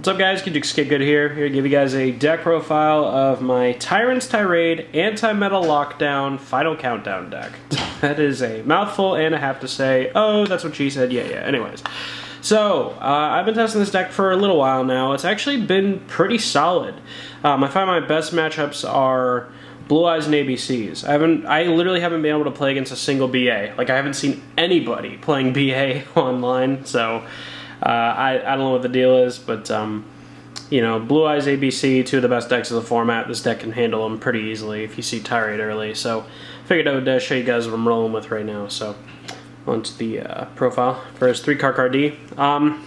What's up, guys? Skip Good here to give you guys a deck profile of my Tyrant's Tirade Anti-Meta Lockdown Final Countdown deck. That is a mouthful, and I have to say, oh, that's what she said, yeah. Anyways, so I've been testing this deck for a little while now. It's actually been pretty solid. I find my best matchups are Blue Eyes and ABCs. I literally haven't been able to play against a single BA. Like, I haven't seen anybody playing BA online, so I don't know what the deal is, but you know, Blue Eyes, ABC, two of the best decks of the format. This deck can handle them pretty easily if you see Tirade early, so figured I would show you guys what I'm rolling with right now. So onto the profile. First, 3 Tirade. I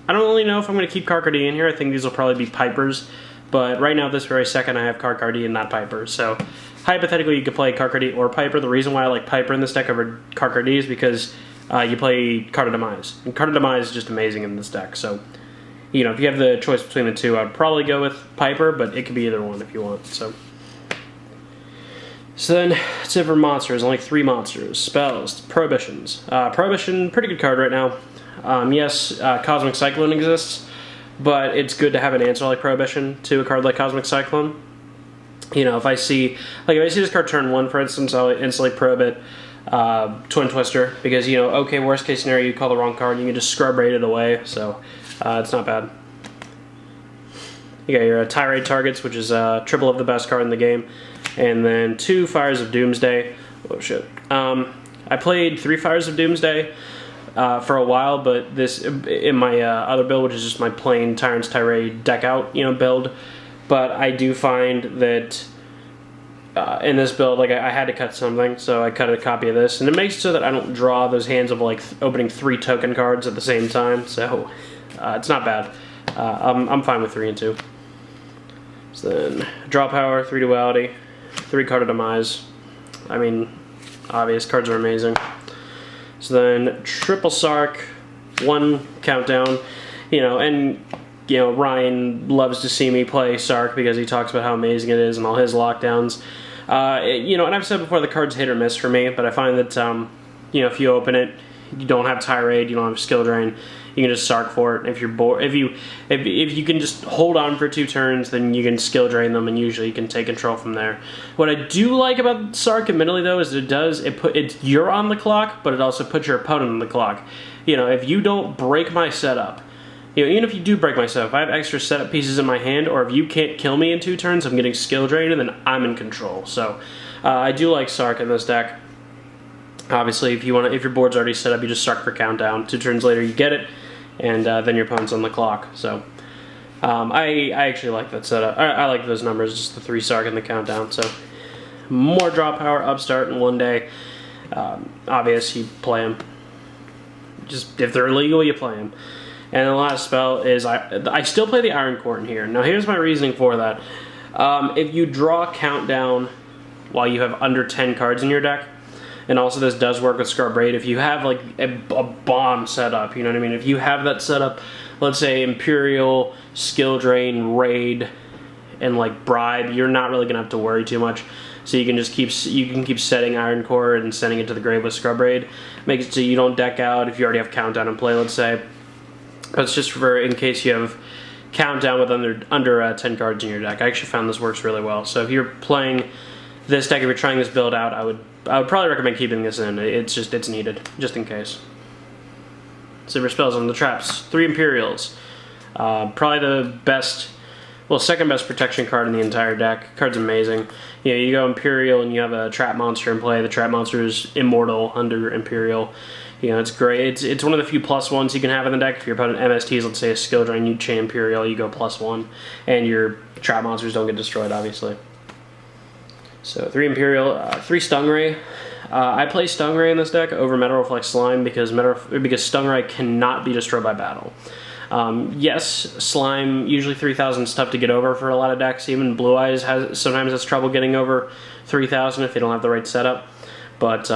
don't really know if I'm going to keep Tirade in here. I think these will probably be Pipers, but right now, this very second, I have Tirade and not Piper. So hypothetically, you could play Tirade or Piper. The reason why I like Piper in this deck over Tirade is because you play Card of Demise. And Card of Demise is just amazing in this deck. So, you know, if you have the choice between the two, I'd probably go with Piper, but it could be either one if you want. So then, that's it for monsters. Only 3 monsters. Spells. Prohibitions. Prohibition, pretty good card right now. Yes, Cosmic Cyclone exists, but it's good to have an answer like Prohibition to a card like Cosmic Cyclone. You know, if I see this card turn 1, for instance, I'll instantly prohibit Twin Twister, because, you know, okay, worst case scenario, you call the wrong card and you can just scrub rate it away, so it's not bad. You got your Tirade targets, which is triple of the best card in the game, and then 2 Fires of Doomsday. Oh shit. I played 3 Fires of Doomsday for a while, but this in my other build, which is just my plain Tyrant's Tirade deck out, you know, build. But I do find that in this build, like, I had to cut something, so I cut a copy of this, and it makes it so that I don't draw those hands of like opening 3 token cards at the same time. So it's not bad. I'm fine with 3 and 2. So then draw power, 3 duality, 3 Card of Demise. I mean, obvious cards are amazing. So then triple Sark, 1 countdown. You know, and you know, Ryan loves to see me play Sark because he talks about how amazing it is and all his lockdowns. You know, and I've said before, the card's hit or miss for me, but I find that, you know, if you open it, you don't have Tirade, you don't have Skill Drain, you can just Sark for it. If you're bored, if you can just hold on for 2 turns, then you can Skill Drain them, and usually you can take control from there. What I do like about Sark, admittedly though, is you're on the clock, but it also puts your opponent on the clock. You know, if you don't break my setup, you know, even if you do break my setup, if I have extra setup pieces in my hand, or if you can't kill me in 2 turns, I'm getting Skill Drained, and then I'm in control. So I do like Sark in this deck. Obviously, if your board's already set up, you just Sark for countdown. 2 turns later, you get it, and then your opponent's on the clock. So I actually like that setup. I like those numbers, just the 3 Sark and the countdown. So more draw power, upstart in 1 day. Obvious, you play them. Just if they're illegal, you play them. And the last spell is, I still play the Iron Core in here. Now here's my reasoning for that. If you draw countdown while you have under 10 cards in your deck, and also this does work with Scrub Raid, if you have like a bomb setup, you know what I mean? If you have that setup, let's say Imperial, Skill Drain, Raid, and like Bribe, you're not really gonna have to worry too much. So you can just keep setting Iron Core and sending it to the grave with Scrub Raid. Makes it so you don't deck out if you already have countdown in play, let's say. But it's just for in case you have countdown with under 10 cards in your deck. I actually found this works really well. So if you're playing this deck, if you're trying this build out, I would probably recommend keeping this in. It's needed, just in case. Silver spells on the traps. 3 Imperials. Probably the best, well, second best protection card in the entire deck. Card's amazing. You know, you go Imperial and you have a trap monster in play. The trap monster is immortal under Imperial. You know, it's great. It's one of the few +1s you can have in the deck. If your opponent MSTs, let's say a Skill Drain, you chain Imperial, you go +1, and your trap monsters don't get destroyed, obviously. So 3 Imperial, 3 Stingray. I play Stingray in this deck over Metal Reflex Slime because Stingray cannot be destroyed by battle. Yes, Slime, usually 3,000 is tough to get over for a lot of decks. Even Blue Eyes sometimes has trouble getting over 3,000 if they don't have the right setup. But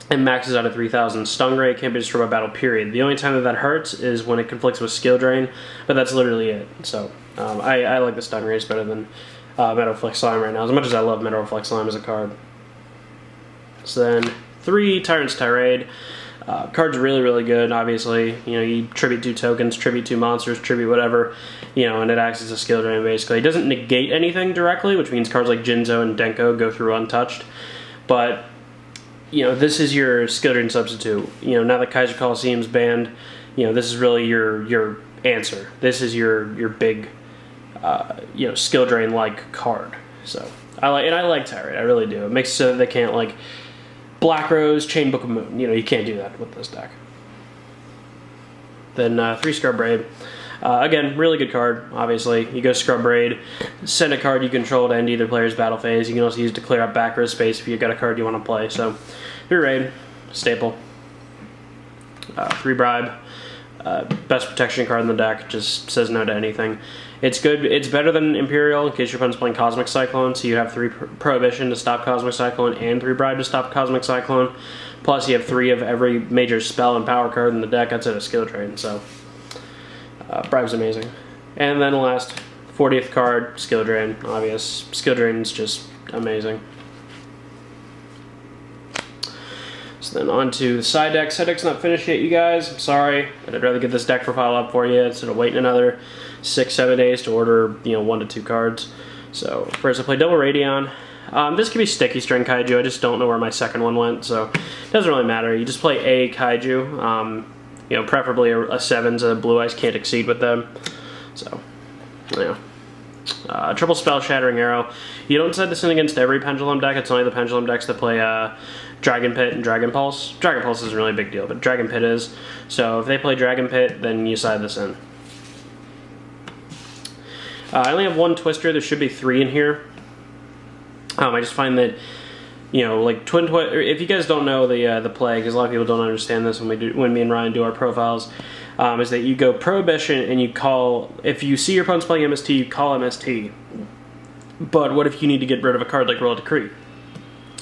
it maxes out at 3,000. Stingray can't be destroyed by battle, period. The only time that hurts is when it conflicts with Skill Drain, but that's literally it. So I like the Stingrays better than Metal Reflex Slime right now, as much as I love Metal Reflex Slime as a card. So then 3 Tyrant's Tirade. Card's really, really good, obviously. You know, you tribute 2 tokens, tribute 2 monsters, tribute whatever, you know, and it acts as a skill drain, basically. It doesn't negate anything directly, which means cards like Jinzo and Denko go through untouched. But, you know, this is your skill drain substitute. You know, now that Kaiser Coliseum's banned, you know, this is really your answer. This is your big, you know, skill drain-like card. So, I like Tyrant, I really do. It makes it so that they can't, like, Black Rose, Chain Book of Moon. You know, you can't do that with this deck. Then 3 Scrub Raid. Again, really good card, obviously. You go Scrub Raid, send a card you control to end either player's battle phase. You can also use it to clear out back row space if you've got a card you want to play. So, 3 Raid, staple. 3 Bribe. Best protection card in the deck, just says no to anything. It's good. It's better than Imperial in case your opponent's playing Cosmic Cyclone, so you have 3 Prohibition to stop Cosmic Cyclone and 3 Bribe to stop Cosmic Cyclone. Plus, you have 3 of every major spell and power card in the deck. That's a skill drain, so Bribe's amazing. And then last, 40th card, skill drain. Obvious. Skill drain's just amazing. So then on to the side deck. Side deck's not finished yet, you guys. I'm sorry, but I'd rather get this deck profile up for you instead of waiting another 6-7 days to order, you know, 1 to 2 cards. So first I play double Radion. This could be Sticky String Kaiju. I just don't know where my second one went, so it doesn't really matter. You just play a Kaiju. You know, preferably a 7's a Blue Eyes can't exceed with them. So, yeah. Triple Spell Shattering Arrow. You don't set this in against every Pendulum deck. It's only the Pendulum decks that play Dragon Pit and Dragon Pulse. Dragon Pulse isn't really a big deal, but Dragon Pit is. So if they play Dragon Pit, then you side this in. I only have 1 Twister. There should be 3 in here. I just find that, you know, like if you guys don't know the play, because a lot of people don't understand this when me and Ryan do our profiles, is that you go Prohibition and you call, if you see your opponent's playing MST, you call MST. But what if you need to get rid of a card like Royal Decree?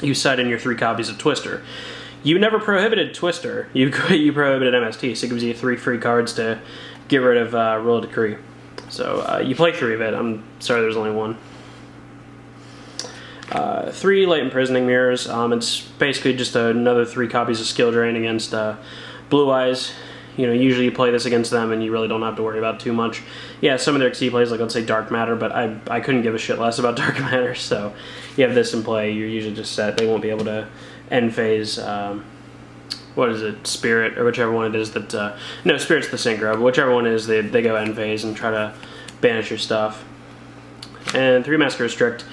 You side in your 3 copies of Twister. You never prohibited Twister. You prohibited MST, so it gives you 3 free cards to get rid of Royal Decree. So you play 3 of it. I'm sorry there's only 1. 3 Light Imprisoning Mirrors. It's basically just another 3 copies of Skill Drain against Blue Eyes. You know, usually you play this against them and you really don't have to worry about too much. Yeah, some of their XC plays, like let's say Dark Matter, but I couldn't give a shit less about Dark Matter, so you have this in play, you're usually just set. They won't be able to end phase, what is it, Spirit, or whichever one it is that, no, Spirit's the Synchro, but whichever one it is, they go end phase and try to banish your stuff. And 3 Massacre Restrict.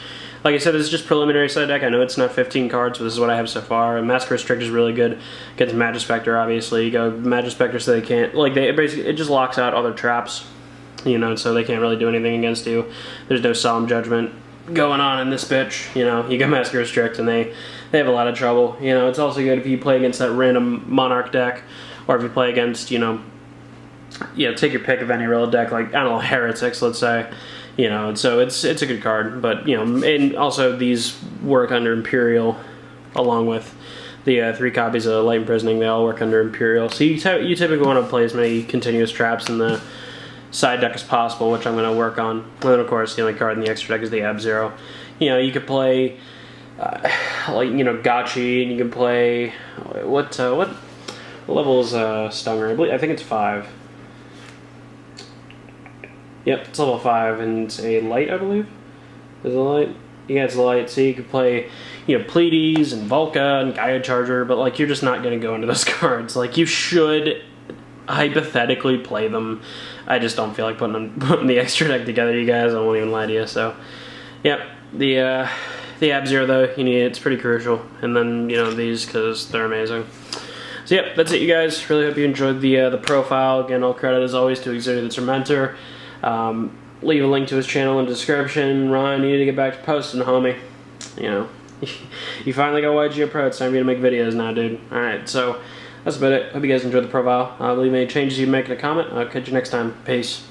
Like I said, this is just preliminary side deck. I know it's not 15 cards, but this is what I have so far. And Massacre Restrict is really good against Magispector, obviously. You go Magispector so they can't, like, it just locks out all their traps, you know, so they can't really do anything against you. There's no Solemn Judgment going on in this bitch, you know. You go Massacre Restrict and they have a lot of trouble. You know, it's also good if you play against that random Monarch deck, or if you play against, you know, take your pick of any real deck, like, I don't know, Heretics, let's say. You know, so it's a good card, but, you know, and also these work under Imperial, along with the 3 copies of Light Imprisoning. They all work under Imperial. So you typically want to play as many continuous traps in the side deck as possible, which I'm going to work on. And then, of course, the only card in the extra deck is the Ab-Zero. You know, you could play, like, you know, Gotchi, and you can play, what level is Stunger? I think it's 5. Yep, it's level 5, and it's a light, I believe. Is it a light? Yeah, it's a light. So you could play, you know, Pleiades and Volca and Gaia Charger, but, like, you're just not going to go into those cards. Like, you should hypothetically play them. I just don't feel like putting the extra deck together, you guys. I won't even lie to you. So, yep, the Ab-Zero, though, you need it. It's pretty crucial. And then, you know, these, because they're amazing. So, yep, that's it, you guys. Really hope you enjoyed the profile. Again, all credit, as always, to Exodia, that's our mentor. Leave a link to his channel in the description. Ryan, you need to get back to posting, homie. You know, you finally got YGO Pro. It's time for you to make videos now, dude. Alright, so that's about it. Hope you guys enjoyed the profile. Leave any changes you make in a comment. I'll catch you next time. Peace.